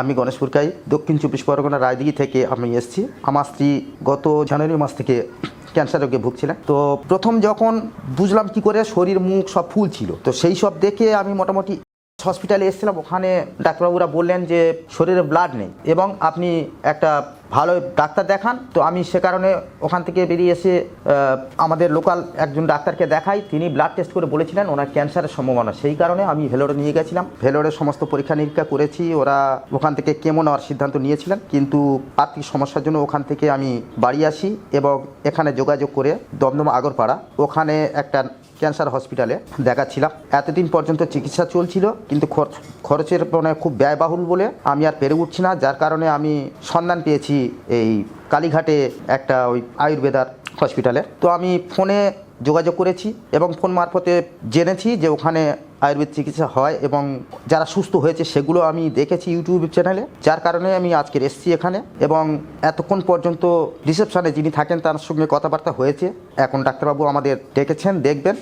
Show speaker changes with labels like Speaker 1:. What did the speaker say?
Speaker 1: আমি গণেশপুর কাই দক্ষিণ 24 পরগনা রায়দিঘি থেকে আমি এসেছি। আমার স্ত্রী গত জানুয়ারি মাস থেকে ক্যান্সার রোগে ভুগছিলেন। তো প্রথম যখন বুঝলাম কি করে শরীর মুখ সব ফুল ছিল, তো সেই সব দেখে আমি মোটামুটি হসপিটালে এসেছিলাম। ওখানে ডাক্তারবাবুরা বললেন যে শরীরে ব্লাড নেই এবং আপনি একটা ভালো ডাক্তার দেখান। তো আমি সে কারণে ওখান থেকে বেরিয়ে এসে আমাদের লোকাল একজন ডাক্তারকে দেখাই। তিনি ব্লাড টেস্ট করে বলেছিলেন ওনার ক্যান্সারের সম্ভাবনা। সেই কারণে আমি ভেলোরে নিয়ে গেছিলাম। ভেলোরে সমস্ত পরীক্ষা নিরীক্ষা করেছি। ওরা ওখান থেকে কেমো নেওয়ার সিদ্ধান্ত নিয়েছিলেন, কিন্তু আর্থিক সমস্যার জন্য ওখান থেকে আমি বাড়ি আসি এবং এখানে যোগাযোগ করে দমদম আগরপাড়া ওখানে একটা ক্যান্সার হসপিটালে দেখাচ্ছিলাম। এতদিন পর্যন্ত চিকিৎসা চলছিল, কিন্তু খরচের মানে খুব ব্যয়বাহুল বলে আমি আর পেরে উঠছি না। যার কারণে আমি সন্ধান পেয়েছি এই কালীঘাটে একটা ওই আয়ুর্বেদার হসপিটালে। তো আমি ফোনে যোগাযোগ করেছি এবং ফোন মারফতে জেনেছি যে ওখানে আয়ুর্বেদ চিকিৎসা হয় এবং যারা সুস্থ হয়েছে সেগুলো আমি দেখেছি ইউটিউব চ্যানেলে। যার কারণে আমি আজকের এসেছি এখানে এবং এতক্ষণ পর্যন্ত রিসেপশনে যিনি থাকেন তার সঙ্গে কথাবার্তা হয়েছে। এখন ডাক্তারবাবু আমাদের ডেকেছেন, দেখবেন।